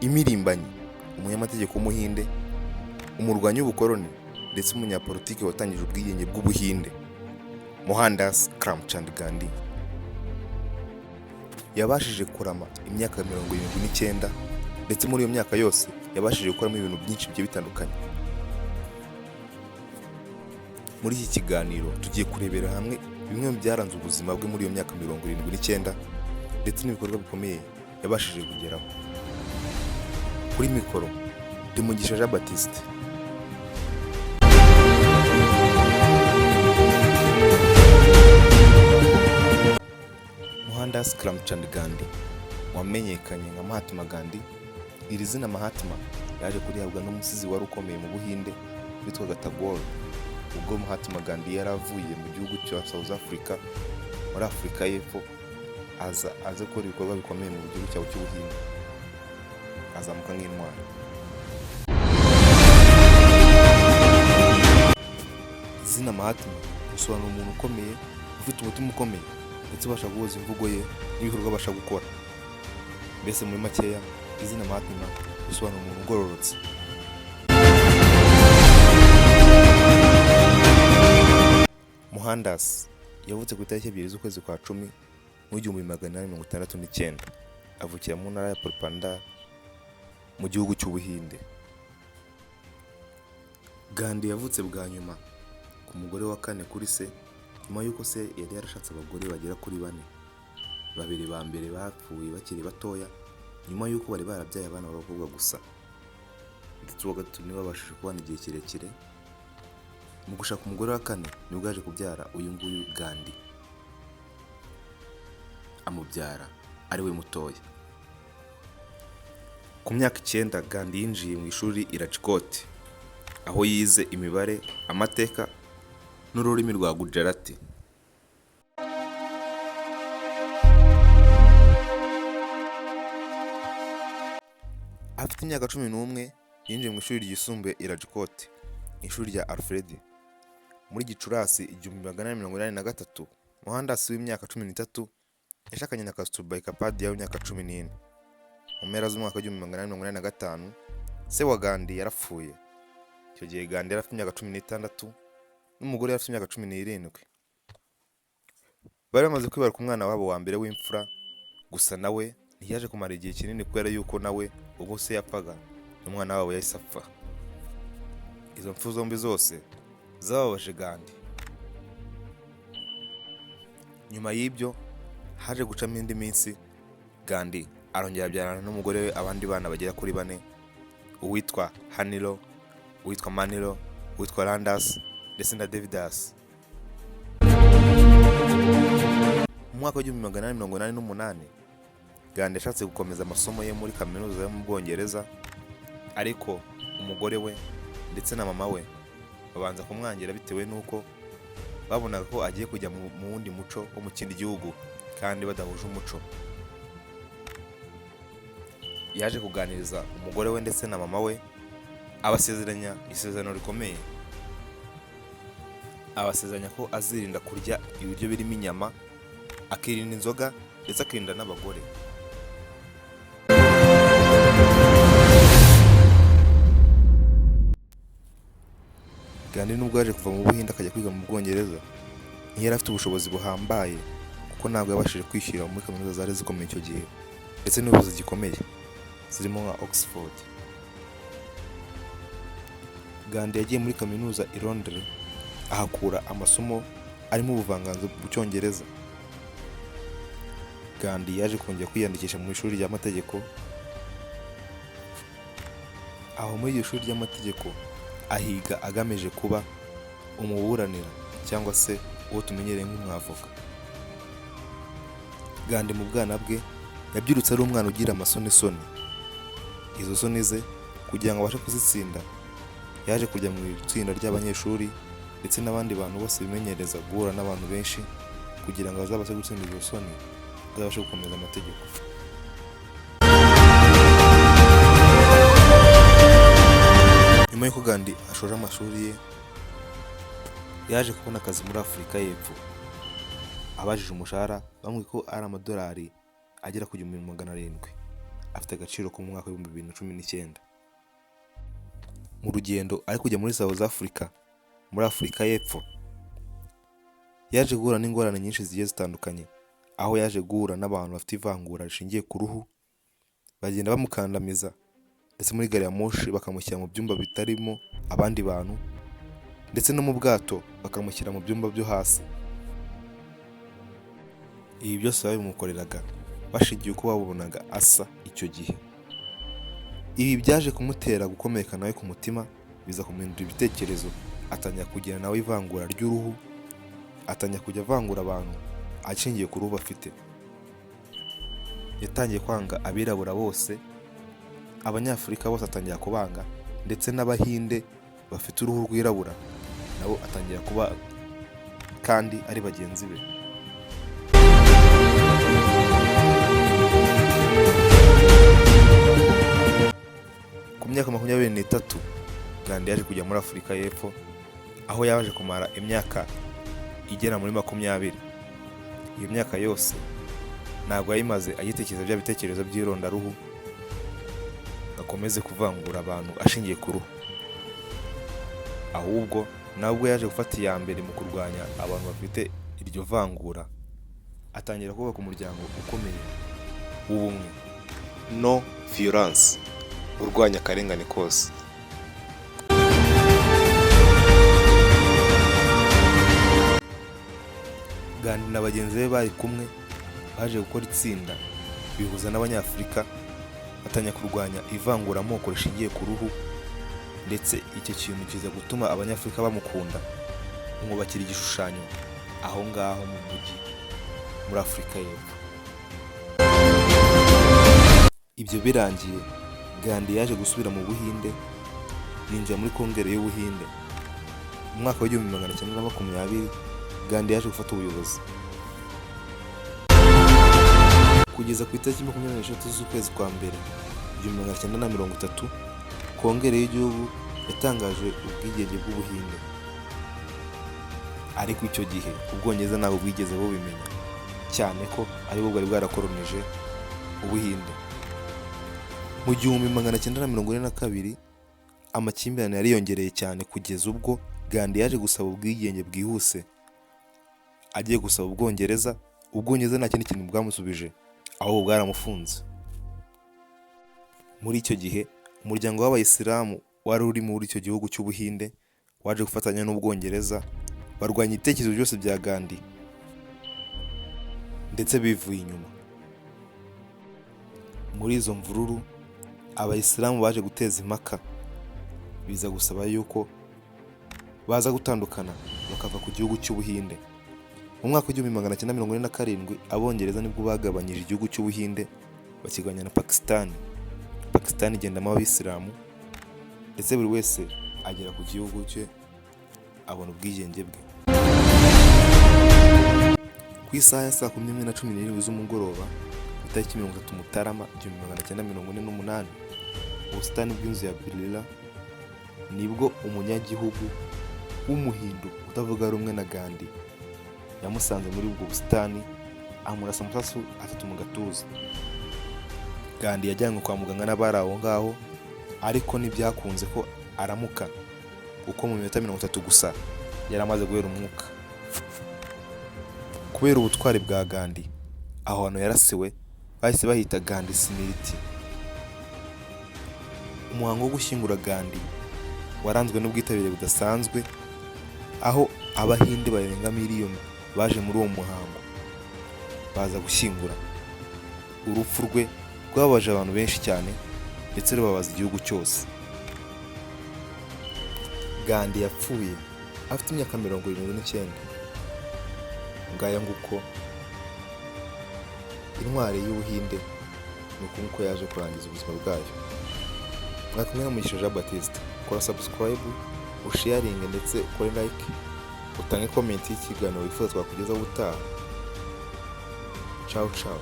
imirimbanyi, umunyamategeko w'umuhinde, umurwanyi w'ubukoloni ndetse umunyapolitiki watangije ubwigenge bw'ubuhinde, Mohandas Karamchand Gandhi. Yabashije kurama imyaka 79 ndetse muri iyo myaka yose yabashije gukoramo ibintu byinshi bigiye bitandukanye. Muri iki kiganiro tugiye kurebera hamwe bimwe mu byaranze ubuzima bwe muri iyo myaka 79 ndetse n'ibikorwa bikomeye yabashije kugeraho. Kuri mikoro Mugisha Jean Baptiste. Mohandas Karamchand Gandhi wamenyekanye nka Mahatma Gandhi. Iri zina Mahatma yaje kurihabwa n'umusizi wari ukomeye mu Buhinde witwaga Tagore, ubwo Mahatma Gandhi yari avuye mu gihugu cya South Africa muri Afurika y'Epfo aza gukora ibikorwa bikomeye mu gihugu cyabo cy'Ubuhinde, azamuka nk'intwari. Izina Mahatma bisobanura umuntu ukomeye, ufite umutima ukomeye ndetse ubasha guhuza imvugo ye n'ibikorwa abasha gukora. Mbese muri makeya izina Mahatma bisobanura umuntu ugororotse. Mohandas yavutse ku itariki 2 z'ukwezi kwa 10 mu 1869, avukira mu ntara ya Porbandar mu gihugu cy'Ubuhinde. Gandhi yavutse bwa nyuma ku mugore wa 4 kuri se, nyuma y'uko se yari yarashatse abagore bagera kuri 4. Babiri ba mbere bapfuye bakiri batoya nyuma y'uko bari barabyaye abana b'abakobwa gusa, ndetse uwa gatatu niwe babashije kubana igihe kirekire. Mu gushaka umugore wa 4 nibwo yaje kubyara uyu nguyu Gandhi, amubyara ari we mutoya. Ku myaka 9 Gandhi yinjiye mu ishuri i Rajkot, aho yize imibare, amateka n'ururimi rwa Gujarati. Afite imyaka 11 yinjiye mu ishuri ryisumbuye i Rajkot, ishuri rya Alfred. Muri Gicurasi 1883 Mohandas w'imyaka 13 yashakanye na Kasturba Upadhyay w'imyaka 14. Mu mpera z'umwaka wa 1885 se wa Gandhi yarapfuye. Icyo gihe Gandhi yari afite imyaka 16 n'umugore yari afite imyaka 17. Bari bamaze kwibaruka umwana wabo wa mbere w'imfura, gusa nawe ntiyaje kumara igihe kinini kubera yuko nawe ubwo se yapfaga n'umwana wabo yahise apfa. Izo mfu zombi zose zababaje Gandhi. Nyuma y'ibyo haje gucamo indi minsi, Gandhi arongera abyarana n'umugore we abandi bana bagera kuri 4, uwitwa Hanilo, uwitwa Manilo, uwitwa Randas ndetse na Devidas. Mu mwaka wa 1888 Gandhi yashatse gukomeza amasomo ye muri kaminuza yo mu Bwongereza, ariko umugore we ndetse na mama we babanza kumwangira bitewe n'uko babonaga ko agiye kujya mu wundi muco wo mu kindi gihugu kandi badahuje umuco. Yaje kuganiriza umugore we ndetse na mama we, abasezeranya isezerano rikomeye. Abasezeranya ko azirinda kurya ibiryo birimo inyama, akirinda inzoga ndetse akirinda n'abagore. Gandhi nubwo yaje kuva mu Buhinde akajya kwiga mu Bwongereza, ntiyari afite ubushobozi buhambaye kuko ntabwo yabashije kwishyura muri kaminuza zari zikomeye icyo gihe ndetse n'ubuyobozi gikomeye zirimo nka Oxford. Gandhi yagiye muri kaminuza i Londres ahakura amasomo arimo ubuvanganzo bw'Icyongereza. Gandhi yaje kongera kwiyandikisha mu ishuri ry'amategeko. Aho muri iryo shuri ry'amategeko ahiga agamije kuba umuburanira cyangwa se uwo tumenyereye nk'umwavoka. Gandhi mu bwana bwe yabyirutse ari umwana ugira amasonisoni. Izo soni ze kugira ngo abashe kuzitsinda, yaje kujya mu itsinda ry'abanyeshuri ndetse n'abandi bantu bose bimenyereza guhura n'abantu benshi kugira ngo bazabashe gutsinda izo soni, bazabashe gukomeza amategeko. Nyuma y'uko Gandhi ashoje amashuri ye, yaje kubona akazi muri Afurika y'Epfo. Abajije umushahara bamwe ko ari amadolari agera ku 700. afite agaciro ko mu mwaka w'ibihumbi bibiri na cumi n'icyenda. Mu rugendo ari kujya muri South Africa, muri Afurika y'Epfo, yaje guhura n'ingorane nyinshi zigiye zitandukanye, aho yaje guhura n'abantu bafite ivangura rishingiye ku ruhu, bagenda bamukandamiza ndetse muri gari ya moshi bakamushyira mu byumba bitarimo abandi bantu, ndetse no mu bwato bakamushyira mu byumba byo hasi. Ibi byose babimukoreraga bashingiye uko babonaga asa icyo gihe. Ibi byaje kumutera gukomereka nawe ku mutima, biza kumuhindura ibitekerezo, atangira kugira nawe ivangura ry'uruhu, atangira kujya avangura abantu ashingiye ku ruhu bafite. Yatangiye kwanga abirabura bose, abanyafurika bose atangira kubanga, ndetse n'abahinde bafite uruhu rwirabura nabo atangira kuba kandi ari bagenzi be. Ku myaka 23 Gandhi yaje kujya muri Afurika y'Epfo, aho yaje kumara imyaka igera muri 20. Iyo myaka yose ntabwo yayimaze agitekereza bya bitekerezo by'irondaruhu, akomeze kuvangura abantu ashingiye ku ruhu, ahubwo nabwo yaje gufata iya mbere mu kurwanya abantu bafite iryo vangura, atangira kubaka umuryango ukomeye w'ubumwe, no violence, urwanya akarengane kose. Gandhi na bagenzi be bari kumwe baje gukora itsinda bihuza n'abanyafurika, batanya kurwanya ivanguramoko rishingiye ku ruhu, ndetse icyo kintu kiza gutuma abanyafurika bamukunda, bamwubakira igishushanyo aho ngaho mu mujyi muri Afurika y'Epfo. Ibyo birangiye, Gandhi yaje gusubira mu Buhinde, yinjira muri Kongere y'Ubuhinde. Mu mwaka w'1920 Gandhi yaje gufata ubuyobozi. Kugeza ku itariki 23 z'ukwezi kwa mbere 1930, Kongere y'Igihugu yatangaje ubwigenge bw'Ubuhinde. Ariko icyo gihe Ubwongereza ntabwo bwigeze bubimenya, cyane ko aribwo bwari bwarakolonije Ubuhinde. Mu 1942 amakimbirane yariyongereye cyane kugeza ubwo Gandhi yaje gusaba ubwigenge bwihuse. Agiye gusaba Ubwongereza nta kindi kintu bwamusubije, aho bwaramufunze. Muri icyo gihe umuryango w'Abayisilamu wari uri muri icyo gihugu cy'Ubuhinde waje gufatanya n'Ubwongereza barwanya ibitekerezo byose bya Gandhi, ndetse bivuye inyuma. Muri izo mvururu Abayisilamu baje guteza impaka, biza gusaba yuko baza gutandukana bakava ku gihugu cy'Ubuhinde. Mu mwaka w'1947 Abongereza nibwo bagabanyije igihugu cy'Ubuhinde bakigabanya na Pakistan. Pakistan igendamo Abisilamu, ndetse buri wese agera ku gihugu cye abona ubwigenge bwe. Ku isaha ya saa 11:17 z'umugoroba, itariki 30 Mutarama 1948, mu busitani bw'inzu ya Birla, nibwo umunyagihugu w'umuhindu utavuga rumwe na Gandhi yamusanze muri ubwo busitani, amurasa amasasu 3 mu gatuza. Gandhi yajyanywe kwa muganga n'abari aho ngaho, ariko ntibyakunze ko aramuka, kuko mu minota 30 gusa yari amaze guhera umwuka. Kubera ubutwari bwa Gandhi, aho hantu yarasiwe bahise bahita Gandhi Smriti. Umuhango wo gushyingura Gandhi waranzwe n'ubwitabire budasanzwe, aho Abahinde barenga miliyoni baje muri uwo muhango baza gushyingura. Urupfu rwe rwababaje abantu benshi cyane, ndetse rubabaza igihugu cyose. Gandhi yapfuye afite imyaka 79. Ngaya nguko intwari y'Ubuhinde nuko yaje kurangiza ubuzima bwayo. Mwakumwe na Mugisha Jean Baptiste. Kora subscribe, usharing ndetse ukore like, utange comment y'ikiganiro wifuza twakugezaho ubutaha. Ciao ciao.